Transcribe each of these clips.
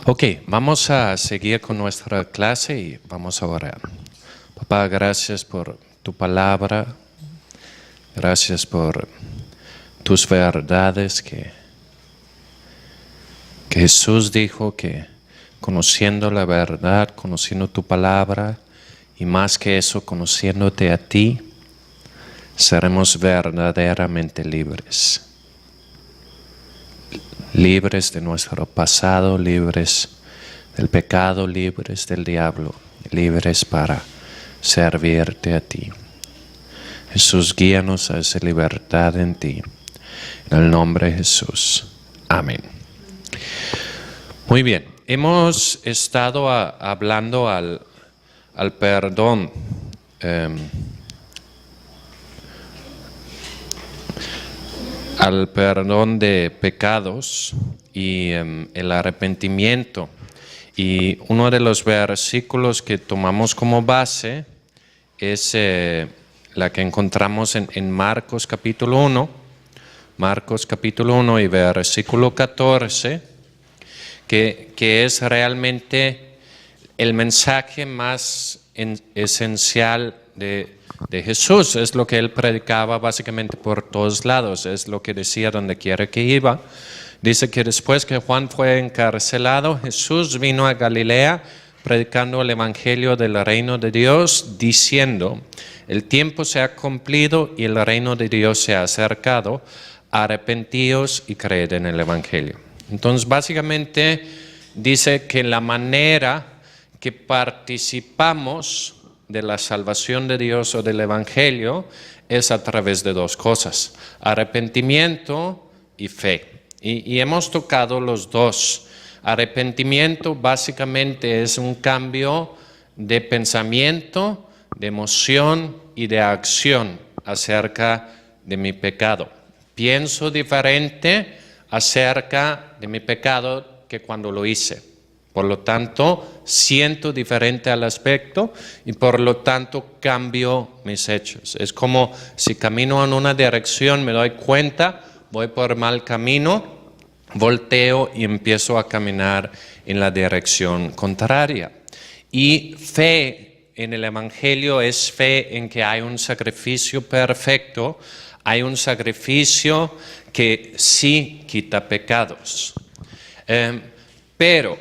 Ok, vamos a seguir con nuestra clase y vamos a orar. Papá, gracias por tu palabra, gracias por tus verdades que Jesús dijo que conociendo la verdad, conociendo tu palabra y más que eso, conociéndote a ti, seremos verdaderamente libres. Libres de nuestro pasado, libres del pecado, libres del diablo, libres para servirte a ti. Jesús, guíanos a esa libertad en ti. En el nombre de Jesús. Amén. Muy bien, hemos estado hablando al perdón. Al perdón de pecados y el arrepentimiento. Y uno de los versículos que tomamos como base es la que encontramos en Marcos capítulo 1. Marcos capítulo 1 y versículo 14, que es realmente el mensaje más esencial de Jesús. Es lo que él predicaba básicamente por todos lados, es lo que decía donde quiera que iba. Dice que después que Juan fue encarcelado, Jesús vino a Galilea predicando el evangelio del reino de Dios, diciendo: el tiempo se ha cumplido y el reino de Dios se ha acercado, arrepentíos y creed en el evangelio. Entonces básicamente dice que la manera que participamos de la salvación de Dios o del evangelio es a través de dos cosas: arrepentimiento y fe. Y hemos tocado los dos. Arrepentimiento básicamente es un cambio de pensamiento, de emoción y de acción acerca de mi pecado. Pienso diferente acerca de mi pecado que cuando lo hice. Por lo tanto, siento diferente al aspecto y por lo tanto cambio mis hechos. Es como si camino en una dirección, me doy cuenta, voy por mal camino, volteo y empiezo a caminar en la dirección contraria. Y fe en el evangelio es fe en que hay un sacrificio perfecto, hay un sacrificio que sí quita pecados. Pero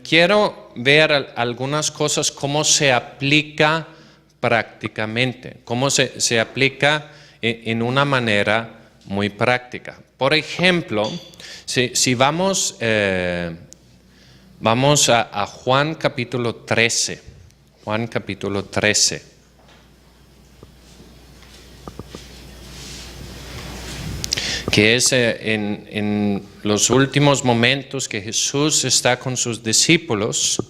quiero ver algunas cosas, cómo se aplica prácticamente, cómo se aplica en una manera muy práctica. Por ejemplo, si vamos a Juan capítulo 13, Juan capítulo 13. Que es en los últimos momentos que Jesús está con sus discípulos.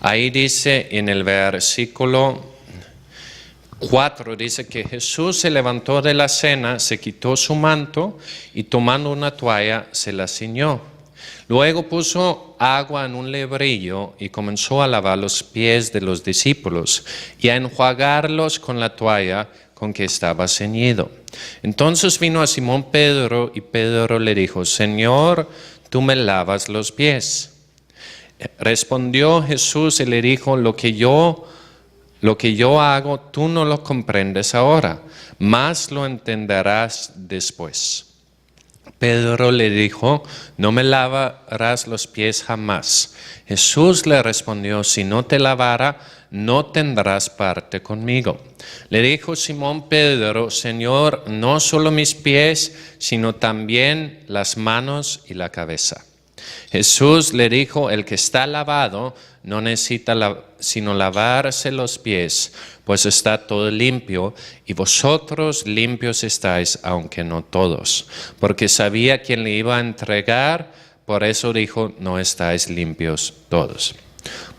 Ahí dice en el versículo 4, dice que Jesús se levantó de la cena, se quitó su manto y tomando una toalla se la ciñó. Luego puso agua en un lebrillo y comenzó a lavar los pies de los discípulos y a enjuagarlos con la toalla con que estaba ceñido. Entonces vino a Simón Pedro y Pedro le dijo: Señor, ¿tú me lavas los pies? Respondió Jesús y le dijo: Lo que yo hago, tú no lo comprendes ahora, mas lo entenderás después. Pedro le dijo: no me lavarás los pies jamás. Jesús le respondió: si no te lavara, no tendrás parte conmigo. Le dijo Simón Pedro: Señor, no solo mis pies, sino también las manos y la cabeza. Jesús le dijo: el que está lavado no necesita sino lavarse los pies, pues está todo limpio, y vosotros limpios estáis, aunque no todos. Porque sabía quién le iba a entregar, por eso dijo: no estáis limpios todos.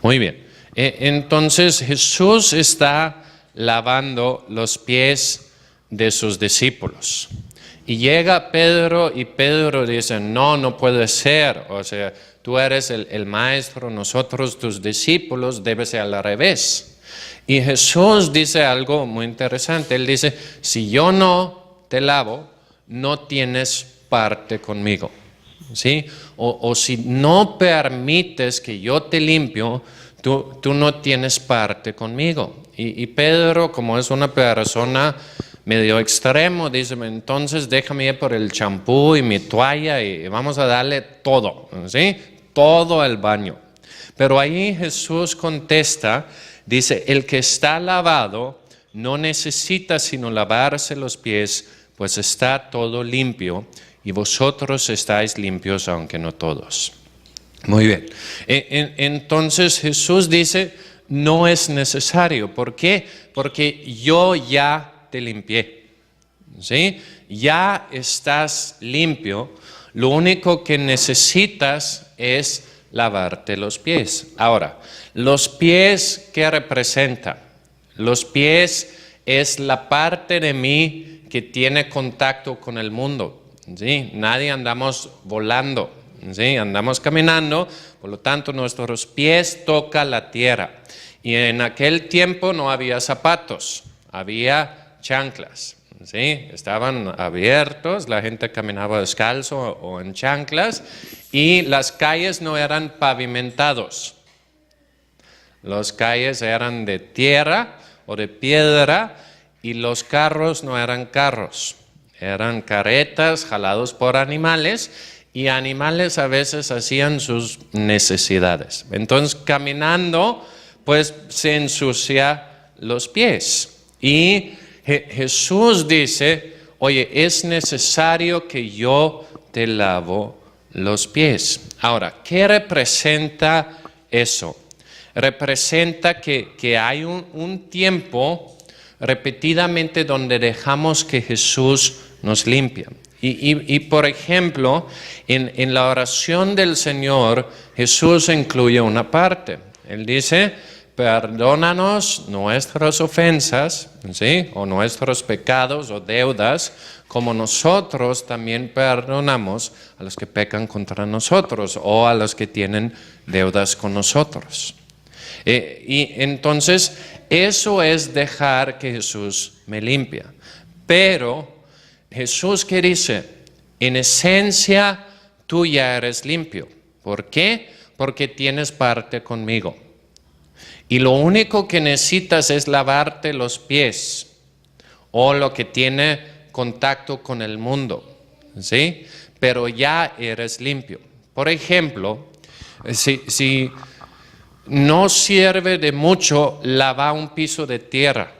Muy bien, entonces Jesús está lavando los pies de sus discípulos. Y llega Pedro y Pedro dice: no puede ser, o sea, tú eres el maestro, nosotros tus discípulos, debe ser al revés. Y Jesús dice algo muy interesante, él dice: si yo no te lavo, no tienes parte conmigo. ¿sí? O si no permites que yo te limpio, tú no tienes parte conmigo. Y Pedro, como es una persona medio extremo, dice, entonces déjame ir por el champú y mi toalla y vamos a darle todo, ¿sí? Todo el baño. Pero ahí Jesús contesta, dice, el que está lavado no necesita sino lavarse los pies, pues está todo limpio, y vosotros estáis limpios, aunque no todos. Muy bien. Entonces Jesús dice, no es necesario. ¿Por qué? Porque yo ya te limpié. ¿Sí? Ya estás limpio. Lo único que necesitas es lavarte los pies. Ahora, los pies, ¿qué representa? Los pies es la parte de mí que tiene contacto con el mundo. ¿Sí? Nadie andamos volando, ¿sí? Andamos caminando, por lo tanto nuestros pies tocan la tierra. Y en aquel tiempo no había zapatos, había chanclas. ¿Sí? Estaban abiertos, la gente caminaba descalzo o en chanclas y las calles no eran pavimentados. Las calles eran de tierra o de piedra y los carros no eran carros, eran carretas jalados por animales y animales a veces hacían sus necesidades. Entonces caminando pues se ensucia los pies y Jesús dice, oye, es necesario que yo te lavo los pies. Ahora, ¿qué representa eso? Representa que hay un tiempo repetidamente donde dejamos que Jesús nos limpie. Y por ejemplo, en la oración del Señor, Jesús incluye una parte. Él dice, perdónanos nuestras ofensas, ¿sí? O nuestros pecados o deudas, como nosotros también perdonamos a los que pecan contra nosotros o a los que tienen deudas con nosotros. Y entonces eso es dejar que Jesús me limpie. Pero Jesús, ¿qué dice? En esencia tú ya eres limpio. ¿Por qué? Porque tienes parte conmigo. Y lo único que necesitas es lavarte los pies o lo que tiene contacto con el mundo, ¿sí? Pero ya eres limpio. Por ejemplo, si no sirve de mucho lavar un piso de tierra,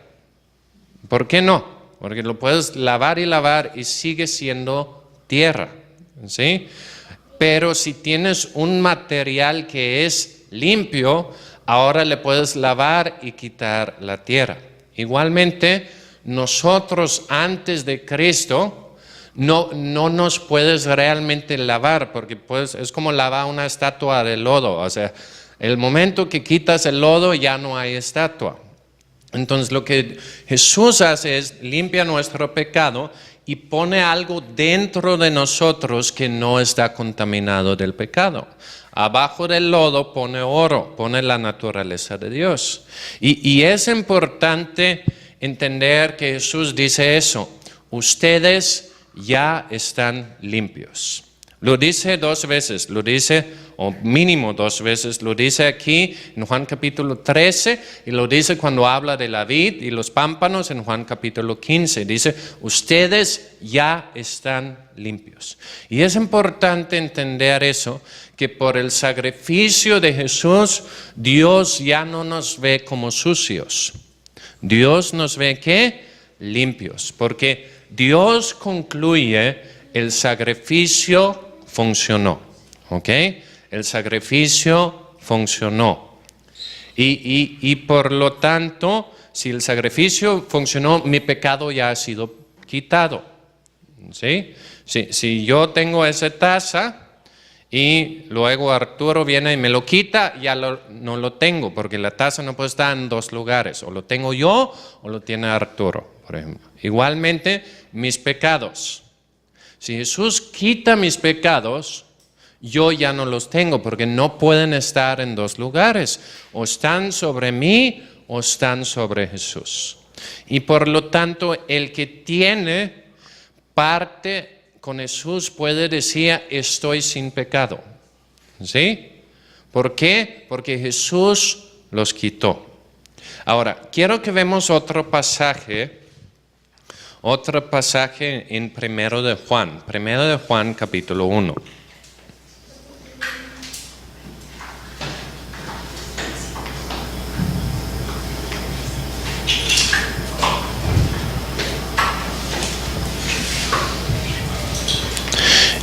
¿por qué no? Porque lo puedes lavar y sigue siendo tierra, ¿sí? Pero si tienes un material que es limpio, ahora le puedes lavar y quitar la tierra. Igualmente, nosotros antes de Cristo no nos puedes realmente lavar, porque pues, es como lavar una estatua de lodo. O sea, el momento que quitas el lodo ya no hay estatua. Entonces lo que Jesús hace es limpia nuestro pecado y pone algo dentro de nosotros que no está contaminado del pecado. Abajo del lodo pone oro, pone la naturaleza de Dios. Y es importante entender que Jesús dice eso. Ustedes ya están limpios. Lo dice 2 veces, lo dice, o mínimo 2 veces, lo dice aquí en Juan capítulo 13 y lo dice cuando habla de la vid y los pámpanos en Juan capítulo 15. Dice, ustedes ya están limpios. Y es importante entender eso, que por el sacrificio de Jesús, Dios ya no nos ve como sucios. Dios nos ve, ¿qué? Limpios. Porque Dios concluye, el sacrificio funcionó. ¿Ok? El sacrificio funcionó. Y por lo tanto, si el sacrificio funcionó, mi pecado ya ha sido quitado. ¿Sí? Si yo tengo esa taza y luego Arturo viene y me lo quita, ya no lo tengo, porque la taza no puede estar en 2 lugares. O lo tengo yo o lo tiene Arturo, por ejemplo. Igualmente, mis pecados. Si Jesús quita mis pecados, yo ya no los tengo, porque no pueden estar en 2 lugares. O están sobre mí o están sobre Jesús. Y por lo tanto, el que tiene parte con Jesús puede decir, estoy sin pecado. ¿Sí? ¿Por qué? Porque Jesús los quitó. Ahora, quiero que vemos otro pasaje en Primero de Juan capítulo 1.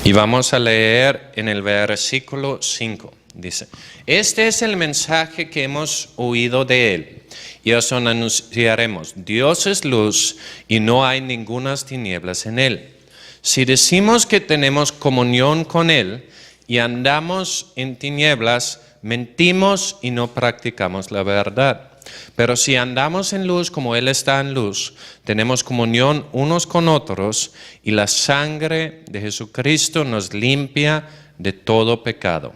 Y vamos a leer en el versículo 5. Dice, este es el mensaje que hemos oído de él y os anunciaremos. Dios es luz y no hay ningunas tinieblas en él. Si decimos que tenemos comunión con él y andamos en tinieblas, mentimos y no practicamos la verdad. Pero si andamos en luz como él está en luz, tenemos comunión unos con otros y la sangre de Jesucristo nos limpia de todo pecado.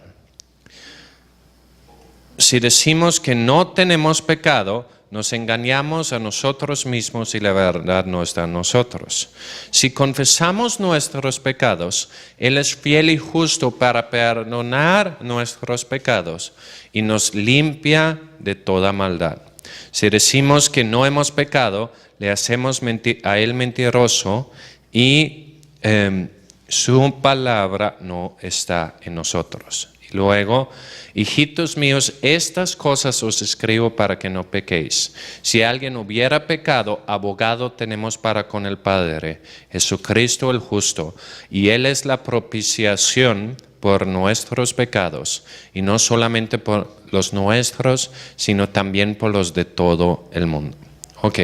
Si decimos que no tenemos pecado, nos engañamos a nosotros mismos y la verdad no está en nosotros. Si confesamos nuestros pecados, Él es fiel y justo para perdonar nuestros pecados y nos limpia de toda maldad. Si decimos que no hemos pecado, le hacemos a Él mentiroso y su palabra no está en nosotros. Y luego, hijitos míos, estas cosas os escribo para que no pequéis. Si alguien hubiera pecado, abogado tenemos para con el Padre, Jesucristo el justo, y Él es la propiciación por nuestros pecados, y no solamente por los nuestros, sino también por los de todo el mundo. Ok,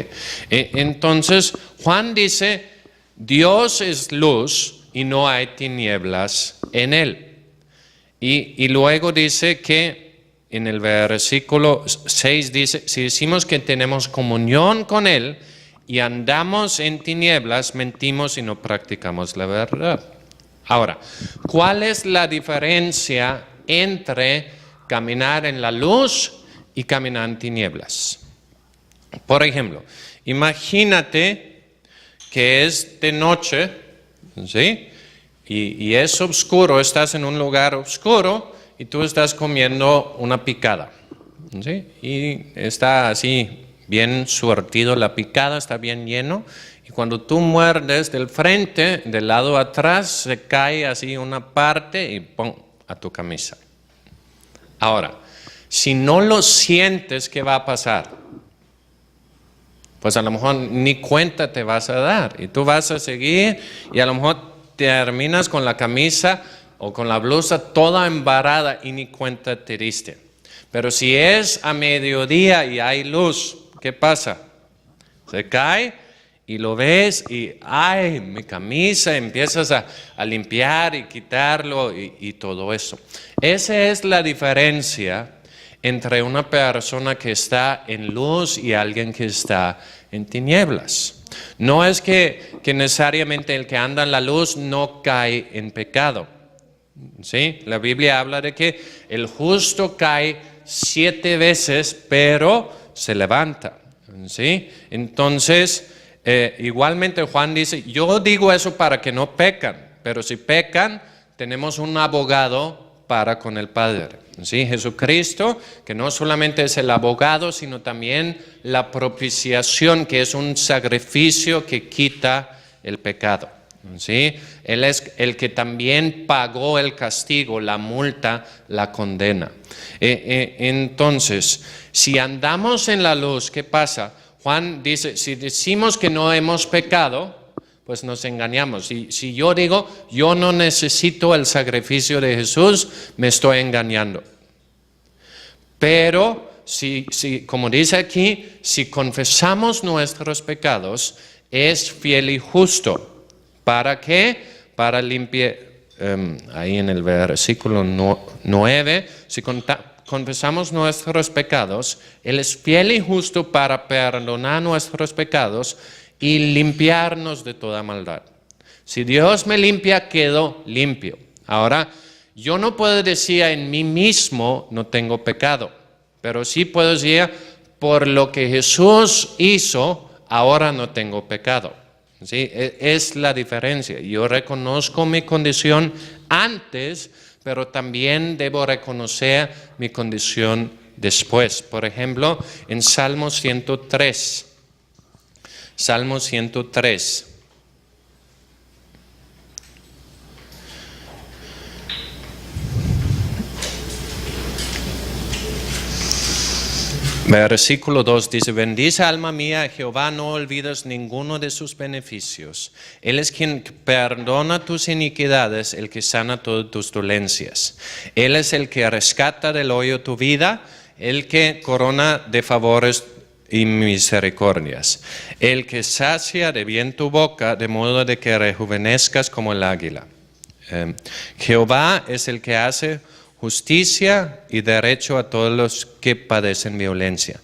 entonces Juan dice, Dios es luz y no hay tinieblas en Él. Y luego dice que en el versículo 6 dice, si decimos que tenemos comunión con Él y andamos en tinieblas, mentimos y no practicamos la verdad. Ahora, ¿cuál es la diferencia entre caminar en la luz y caminar en tinieblas? Por ejemplo, imagínate que es de noche, ¿sí? Y es oscuro, estás en un lugar oscuro y tú estás comiendo una picada, ¿sí? Y está así bien surtido la picada, está bien lleno. Y cuando tú muerdes del frente, del lado atrás, se cae así una parte y ¡pum!, a tu camisa. Ahora, si no lo sientes, ¿qué va a pasar? Pues a lo mejor ni cuenta te vas a dar y tú vas a seguir y a lo mejor terminas con la camisa o con la blusa toda embarrada y ni cuenta te diste. Pero si es a mediodía y hay luz, ¿qué pasa? Se cae y lo ves y ¡ay, mi camisa! Empiezas a limpiar y quitarlo y todo eso. Esa es la diferencia entre una persona que está en luz y alguien que está en tinieblas. No es que necesariamente el que anda en la luz no cae en pecado. ¿Sí? La Biblia habla de que el justo cae 7 veces, pero se levanta. ¿Sí? Entonces, igualmente Juan dice, yo digo eso para que no pecan, pero si pecan, tenemos un abogado para con el Padre. ¿Sí? Jesucristo, que no solamente es el abogado, sino también la propiciación, que es un sacrificio que quita el pecado. ¿Sí? Él es el que también pagó el castigo, la multa, la condena. Entonces, si andamos en la luz, ¿qué pasa? Juan dice, si decimos que no hemos pecado, pues nos engañamos. Si yo digo, yo no necesito el sacrificio de Jesús, me estoy engañando. Pero, como dice aquí, si confesamos nuestros pecados, es fiel y justo. ¿Para qué? Para limpiar, ahí en el versículo 9, si confesamos nuestros pecados, Él es fiel y justo para perdonar nuestros pecados y limpiarnos de toda maldad. Si Dios me limpia, quedo limpio. Ahora, yo no puedo decir en mí mismo no tengo pecado, pero sí puedo decir por lo que Jesús hizo, ahora no tengo pecado. ¿sí? Es la diferencia. Yo reconozco mi condición antes, pero también debo reconocer mi condición después. Por ejemplo, en Salmo 103. Salmo 103. Versículo 2 dice, bendice alma mía a Jehová, no olvides ninguno de sus beneficios. Él es quien perdona tus iniquidades, el que sana todas tus dolencias. Él es el que rescata del hoyo tu vida, el que corona de favores y misericordias. El que sacia de bien tu boca, de modo de que rejuvenezcas como el águila. Jehová es el que hace justicia y derecho a todos los que padecen violencia.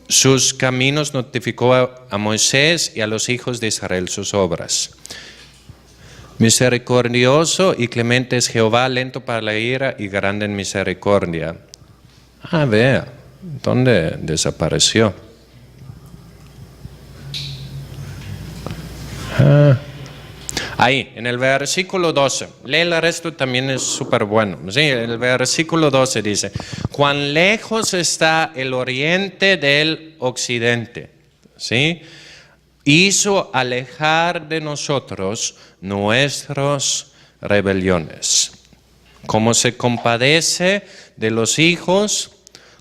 Sus caminos notificó a Moisés y a los hijos de Israel sus obras. Misericordioso y clemente es Jehová, lento para la ira y grande en misericordia. A ver, ¿dónde desapareció? Ahí, en el versículo 12, lee el resto, también es súper bueno. Sí, el versículo 12 dice, cuán lejos está el oriente del occidente, ¿sí? Hizo alejar de nosotros nuestras rebeliones. Como se compadece de los hijos,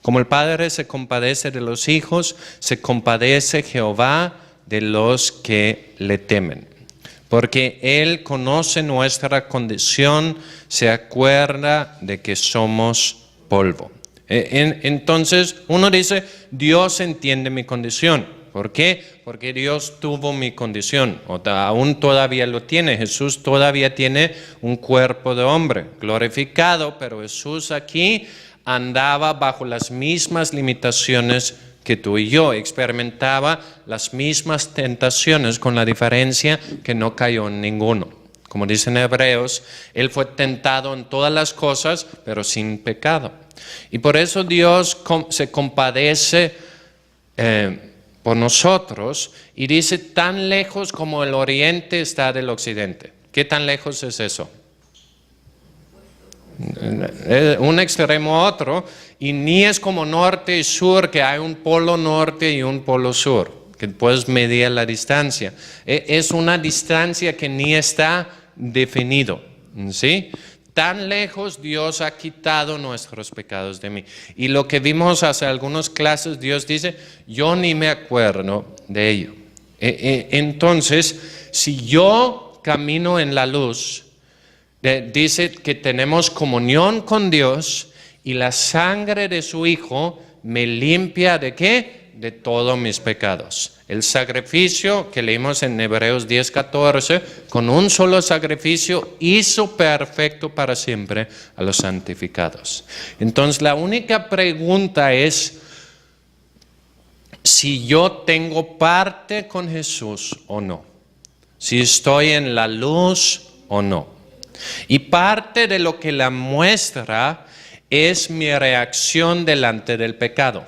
como el Padre se compadece de los hijos, se compadece Jehová de los que le temen. Porque Él conoce nuestra condición, se acuerda de que somos polvo. Entonces uno dice, Dios entiende mi condición. ¿Por qué? Porque Dios tuvo mi condición, aún todavía lo tiene. Jesús todavía tiene un cuerpo de hombre glorificado, pero Jesús aquí andaba bajo las mismas limitaciones que tú y yo, experimentaba las mismas tentaciones, con la diferencia que no cayó en ninguno. Como dicen Hebreos, Él fue tentado en todas las cosas, pero sin pecado. Y por eso Dios se compadece por nosotros y dice, tan lejos como el oriente está del occidente. ¿Qué tan lejos es eso? Un extremo a otro, y ni es como norte y sur, que hay un polo norte y un polo sur, que puedes medir la distancia. Es una distancia que ni está definido, ¿sí? Tan lejos Dios ha quitado nuestros pecados de mí. Y lo que vimos hace algunas clases, Dios dice, yo ni me acuerdo de ello. Entonces, si yo camino en la luz, dice que tenemos comunión con Dios y la sangre de su Hijo me limpia ¿de qué? De todos mis pecados. El sacrificio que leímos en Hebreos 10:14, con un solo sacrificio hizo perfecto para siempre a los santificados. Entonces la única pregunta es si yo tengo parte con Jesús o no, si estoy en la luz o no. Y parte de lo que la muestra es mi reacción delante del pecado.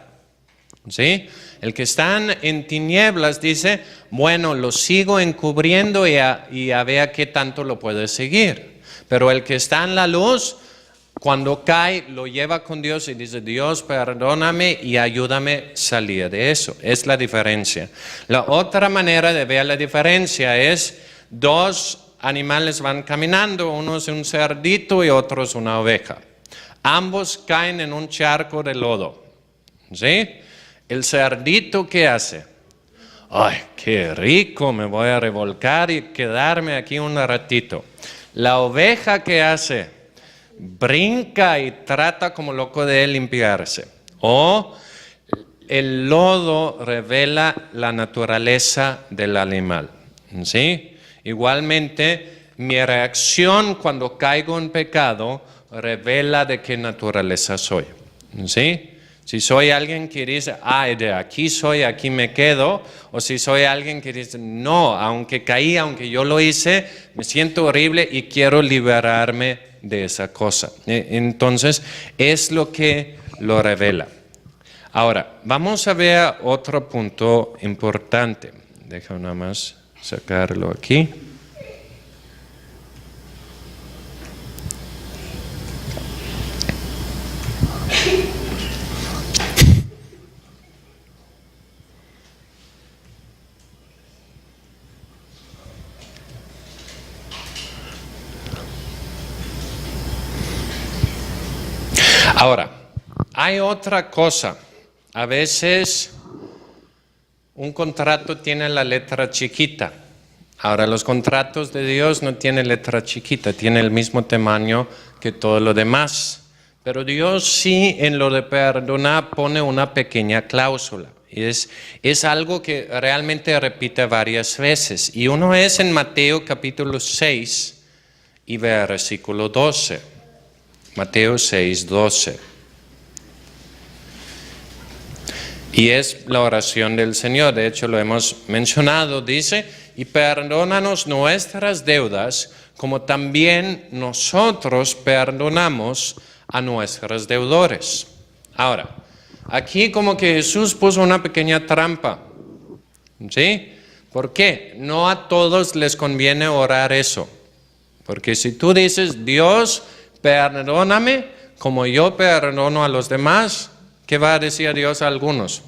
¿Sí? El que está en tinieblas dice, bueno, lo sigo encubriendo y a ver qué tanto lo puede seguir. Pero el que está en la luz, cuando cae, lo lleva con Dios y dice, Dios, perdóname y ayúdame a salir de eso. Es la diferencia. La otra manera de ver la diferencia es dos animales van caminando, uno es un cerdito y otro es una oveja. Ambos caen en un charco de lodo. ¿Sí? El cerdito, ¿qué hace? ¡Ay, qué rico! Me voy a revolcar y quedarme aquí un ratito. La oveja, ¿qué hace? Brinca y trata como loco de limpiarse. O el lodo revela la naturaleza del animal. ¿Sí? Igualmente, mi reacción cuando caigo en pecado revela de qué naturaleza soy. ¿Sí? Si soy alguien que dice, de aquí soy, aquí me quedo, o si soy alguien que dice, no, aunque caí, aunque yo lo hice, me siento horrible y quiero liberarme de esa cosa. Entonces, es lo que lo revela. Ahora, vamos a ver otro punto importante. Deja nada más sacarlo aquí. Ahora, hay otra cosa. A veces un contrato tiene la letra chiquita. Ahora, los contratos de Dios no tienen letra chiquita, tienen el mismo tamaño que todo lo demás. Pero Dios sí en lo de perdonar pone una pequeña cláusula. Y es algo que realmente repite varias veces. Y uno es en Mateo capítulo 6 y versículo 12. Mateo 6, 12. Y es la oración del Señor, de hecho lo hemos mencionado, dice, y perdónanos nuestras deudas, como también nosotros perdonamos a nuestros deudores. Ahora, aquí como que Jesús puso una pequeña trampa, ¿sí? ¿Por qué? No a todos les conviene orar eso, porque si tú dices, Dios, perdóname como yo perdono a los demás, ¿qué va a decir Dios a algunos?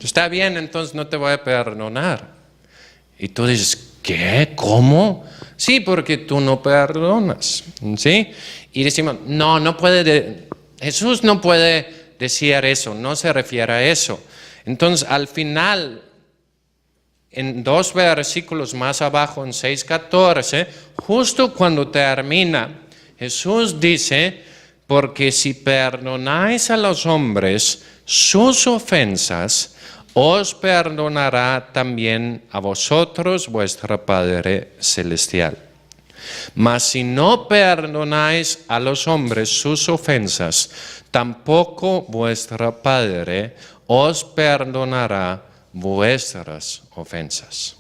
Está bien, entonces no te voy a perdonar. Y tú dices, ¿qué? ¿Cómo? Sí, porque tú no perdonas, ¿sí? Y decimos, no puede, Jesús no puede decir eso, no se refiere a eso. Entonces, al final, en 2 versículos más abajo, en 6:14, justo cuando termina, Jesús dice, porque si perdonáis a los hombres sus ofensas, os perdonará también a vosotros vuestro Padre Celestial. Mas si no perdonáis a los hombres sus ofensas, tampoco vuestro Padre os perdonará vuestras ofensas.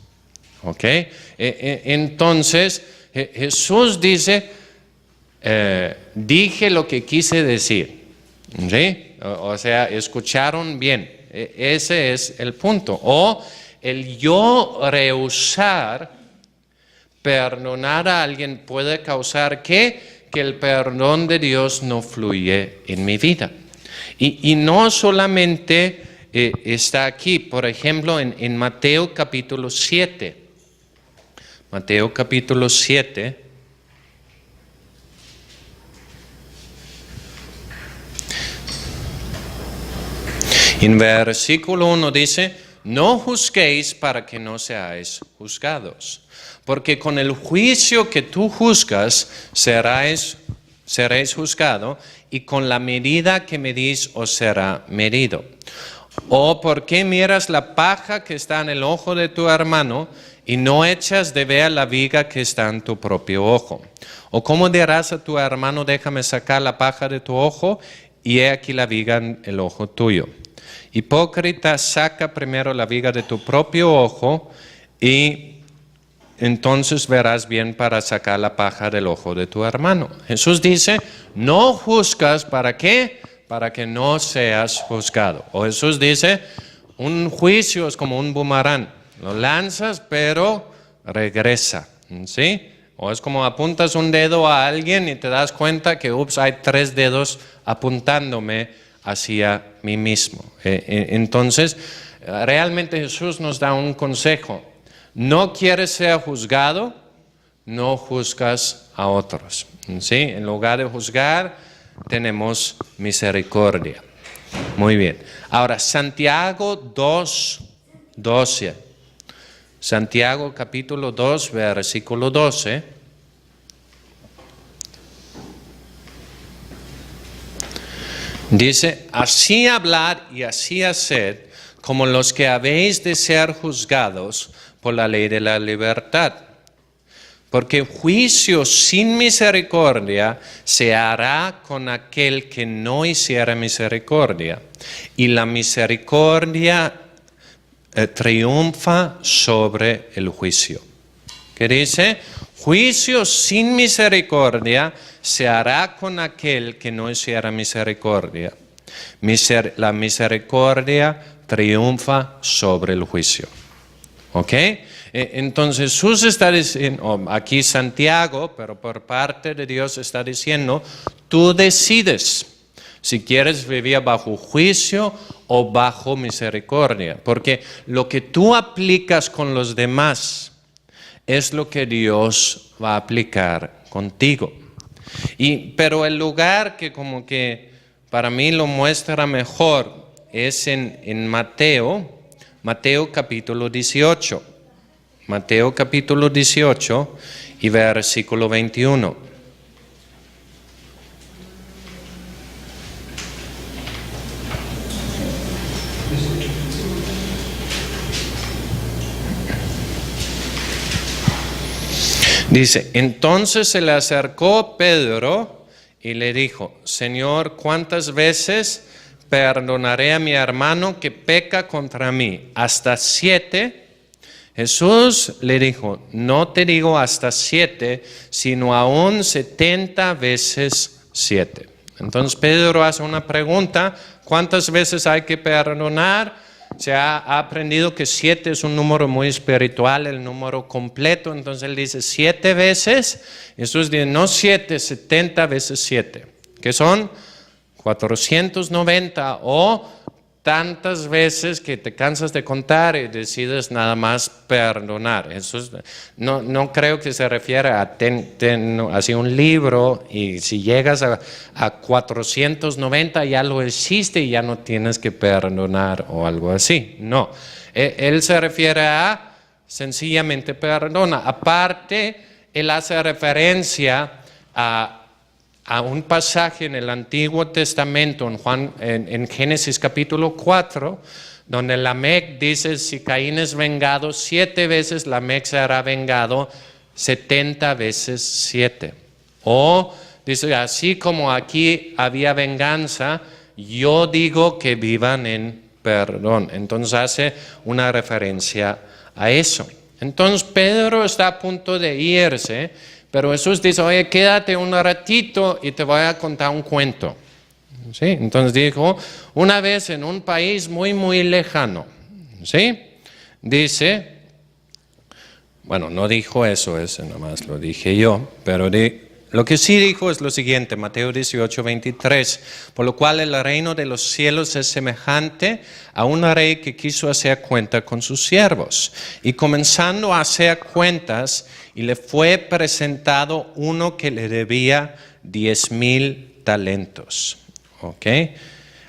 ¿Ok? Entonces, Jesús dice, dije lo que quise decir. ¿Sí? O sea, escucharon bien. Ese es el punto. O el yo rehusar perdonar a alguien puede causar que el perdón de Dios no fluye en mi vida. Y no solamente está aquí, por ejemplo, en Mateo capítulo 7. Mateo capítulo 7. En versículo 1 dice, no juzguéis para que no seáis juzgados, porque con el juicio que tú juzgas seréis juzgado, y con la medida que medís os será medido. ¿O por qué miras la paja que está en el ojo de tu hermano y no echas de ver la viga que está en tu propio ojo? ¿O cómo dirás a tu hermano, déjame sacar la paja de tu ojo, y he aquí la viga en el ojo tuyo? Hipócrita, saca primero la viga de tu propio ojo y entonces verás bien para sacar la paja del ojo de tu hermano. Jesús dice, no juzgas, ¿para qué? Para que no seas juzgado. O Jesús dice, un juicio es como un boomerang, lo lanzas pero regresa, ¿sí? O es como apuntas un dedo a alguien y te das cuenta que, hay 3 dedos apuntándome hacia mí mismo. Entonces, realmente Jesús nos da un consejo. No quieres ser juzgado, no juzgas a otros. ¿Sí? En lugar de juzgar, tenemos misericordia. Muy bien. Ahora, Santiago 2, 12. Santiago capítulo 2, versículo 12. Dice, así hablad y así haced, como los que habéis de ser juzgados por la ley de la libertad. Porque juicio sin misericordia se hará con aquel que no hiciera misericordia, y la misericordia triunfa sobre el juicio. ¿Qué dice? Juicio sin misericordia se hará con aquel que no hiciera misericordia. La misericordia triunfa sobre el juicio. ¿Ok? Entonces Jesús está diciendo, aquí Santiago, pero por parte de Dios está diciendo, tú decides si quieres vivir bajo juicio o bajo misericordia, porque lo que tú aplicas con los demás es lo que Dios va a aplicar contigo. Pero el lugar que como que para mí lo muestra mejor es en Mateo capítulo 18. Mateo capítulo 18 y versículo 21. Dice, entonces se le acercó Pedro y le dijo, Señor, ¿cuántas veces perdonaré a mi hermano que peca contra mí? ¿Hasta 7? Jesús le dijo, no te digo hasta 7, sino aún 70 veces 7. Entonces Pedro hace una pregunta, ¿cuántas veces hay que perdonar? Se ha aprendido que 7 es un número muy espiritual, el número completo. Entonces él dice 7 veces. Jesús dice no 7, 70 veces 7. Que son 490 o tantas veces que te cansas de contar y decides nada más perdonar. Eso no creo que se refiera a así un libro y si llegas a 490 ya lo hiciste y ya no tienes que perdonar o algo así. No, él se refiere a sencillamente perdona. Aparte, él hace referencia a un pasaje en el Antiguo Testamento, en Génesis capítulo 4, donde Lamec dice, si Caín es vengado 7 veces, Lamec será vengado 70 veces 7. O dice, así como aquí había venganza, yo digo que vivan en perdón. Entonces hace una referencia a eso. Entonces Pedro está a punto de irse, pero Jesús dice, oye, quédate un ratito y te voy a contar un cuento. ¿Sí? Entonces dijo, una vez en un país muy, muy lejano, ¿sí? Dice, bueno, no dijo eso, ese nomás lo dije yo, pero lo que sí dijo es lo siguiente, Mateo 18, 23, por lo cual el reino de los cielos es semejante a un rey que quiso hacer cuenta con sus siervos. Y comenzando a hacer cuentas, y le fue presentado uno que le debía 10,000 talentos. ¿Ok?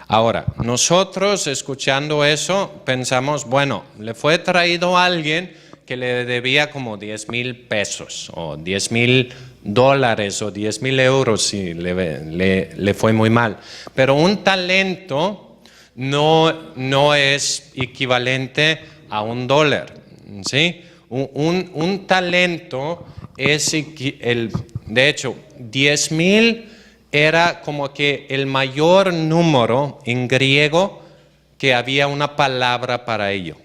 Ahora, nosotros escuchando eso, pensamos, bueno, le fue traído a alguien que le debía como 10,000 pesos o 10,000 dólares o 10,000 euros si le fue muy mal. Pero un talento no es equivalente a $1, ¿sí? Un talento es, de hecho, 10,000 era como que el mayor número en griego que había una palabra para ello.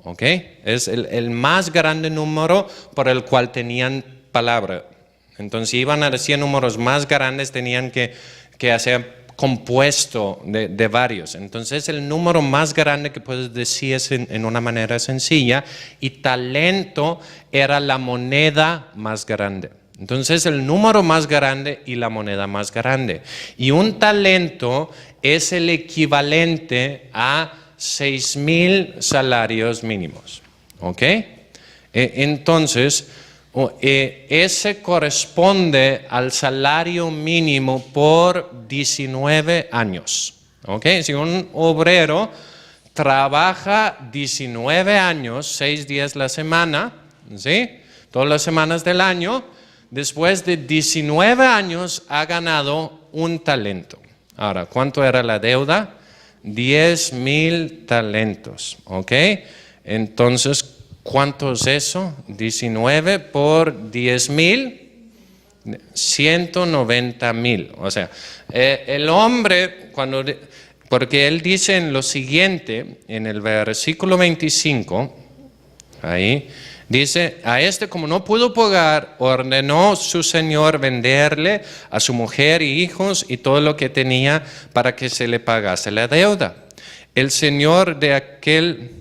¿Ok? Es el más grande número por el cual tenían palabra. Entonces, si iban a decir números más grandes, tenían que hacer compuesto de varios. Entonces, el número más grande que puedes decir es en una manera sencilla, y talento era la moneda más grande. Entonces, el número más grande y la moneda más grande. Y un talento es el equivalente a 6,000 salarios mínimos. ¿Ok? Entonces, ese corresponde al salario mínimo por 19 años. ¿Ok? Si un obrero trabaja 19 años, 6 días la semana, ¿sí? Todas las semanas del año, después de 19 años ha ganado un talento. Ahora, ¿cuánto era la deuda? 10,000 talentos. ¿Ok? Entonces, ¿cuánto es eso? 19 por 10,000, 190,000. O sea, el hombre, porque él dice en lo siguiente, en el versículo 25, ahí, dice, a este como no pudo pagar, ordenó su señor venderle a su mujer y hijos y todo lo que tenía para que se le pagase la deuda. El señor de aquel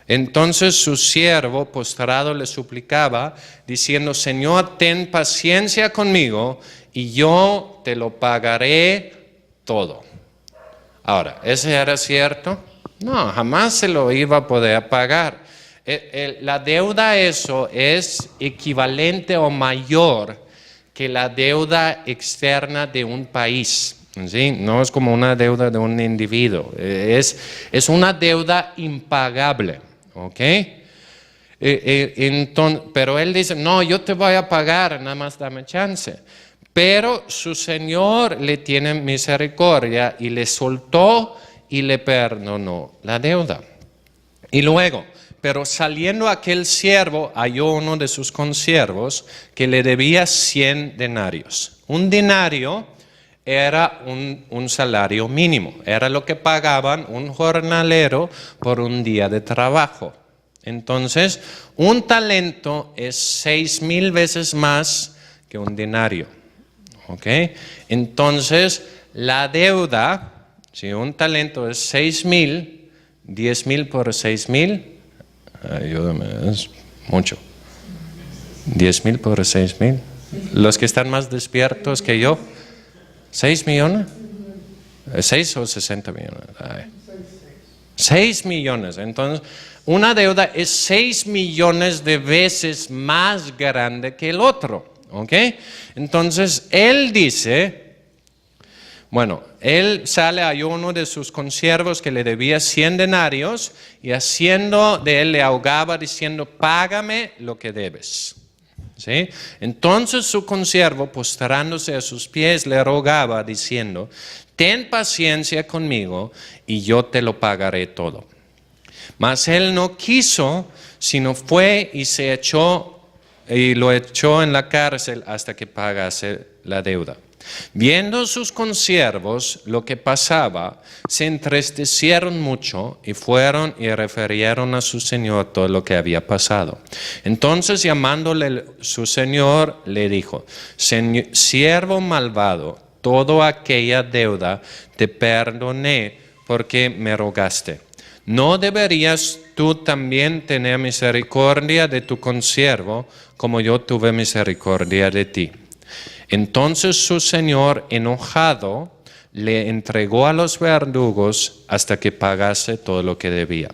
Entonces su siervo postrado le suplicaba, diciendo, Señor, ten paciencia conmigo y yo te lo pagaré todo. Ahora, ¿ese era cierto? No, jamás se lo iba a poder pagar. La deuda eso es equivalente o mayor que la deuda externa de un país. ¿Sí? No es como una deuda de un individuo, es una deuda impagable. ¿Ok? Pero él dice, no, yo te voy a pagar, nada más dame chance. Pero su Señor le tiene misericordia y le soltó y le perdonó la deuda. Y luego, pero saliendo aquel siervo, halló uno de sus consiervos que le debía 100 denarios. Un denario era un salario mínimo, era lo que pagaban un jornalero por un día de trabajo. Entonces, un talento es 6,000 veces más que un denario. ¿Ok? Entonces, la deuda, si un talento es 6,000, 10,000 por 6,000, ayúdame, es mucho. 10,000 por 6,000. Los que están más despiertos que yo, 6 millones, 6 o 60 millones. 6 millones. Entonces, una deuda es 6 millones de veces más grande que el otro. ¿Ok? Entonces, él dice, bueno, él sale a uno de sus consiervos que le debía 100 denarios y haciendo de él le ahogaba diciendo, págame lo que debes. ¿Sí? Entonces su consiervo, postrándose a sus pies, le rogaba diciendo, ten paciencia conmigo y yo te lo pagaré todo. Mas él no quiso, sino fue y se echó y lo echó en la cárcel hasta que pagase la deuda. Viendo sus consiervos lo que pasaba, se entristecieron mucho y fueron y refirieron a su señor todo lo que había pasado. Entonces llamándole su señor le dijo, siervo malvado, toda aquella deuda te perdoné porque me rogaste. ¿No deberías tú también tener misericordia de tu consiervo como yo tuve misericordia de ti? Entonces su señor, enojado, le entregó a los verdugos hasta que pagase todo lo que debía.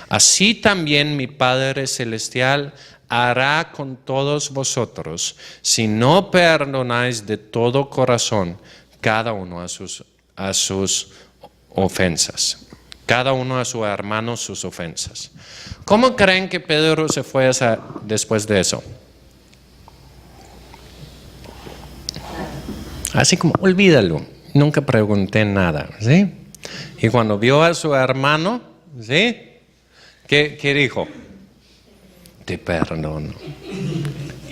Así también mi Padre Celestial hará con todos vosotros, si no perdonáis de todo corazón cada uno a sus ofensas. Cada uno a su hermano sus ofensas. ¿Cómo creen que Pedro se fue después de eso? Así como, olvídalo, nunca pregunté nada, ¿sí? Y cuando vio a su hermano, ¿sí? ¿Qué dijo? Te perdono.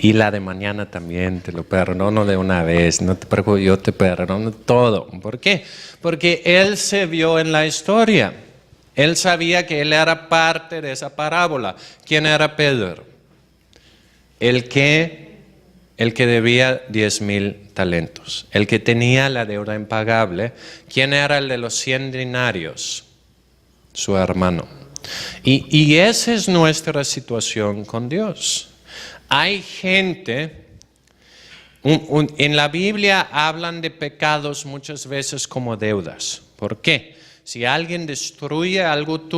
Y la de mañana también te lo perdono de una vez, no te preocupes, yo te perdono todo. ¿Por qué? Porque él se vio en la historia. Él sabía que él era parte de esa parábola. ¿Quién era Pedro? El que debía 10,000 talentos, el que tenía la deuda impagable. ¿Quién era el de los 100 denarios? Su hermano. Y esa es nuestra situación con Dios. Hay gente, en la Biblia hablan de pecados muchas veces como deudas. ¿Por qué? Si alguien destruye algo tuyo,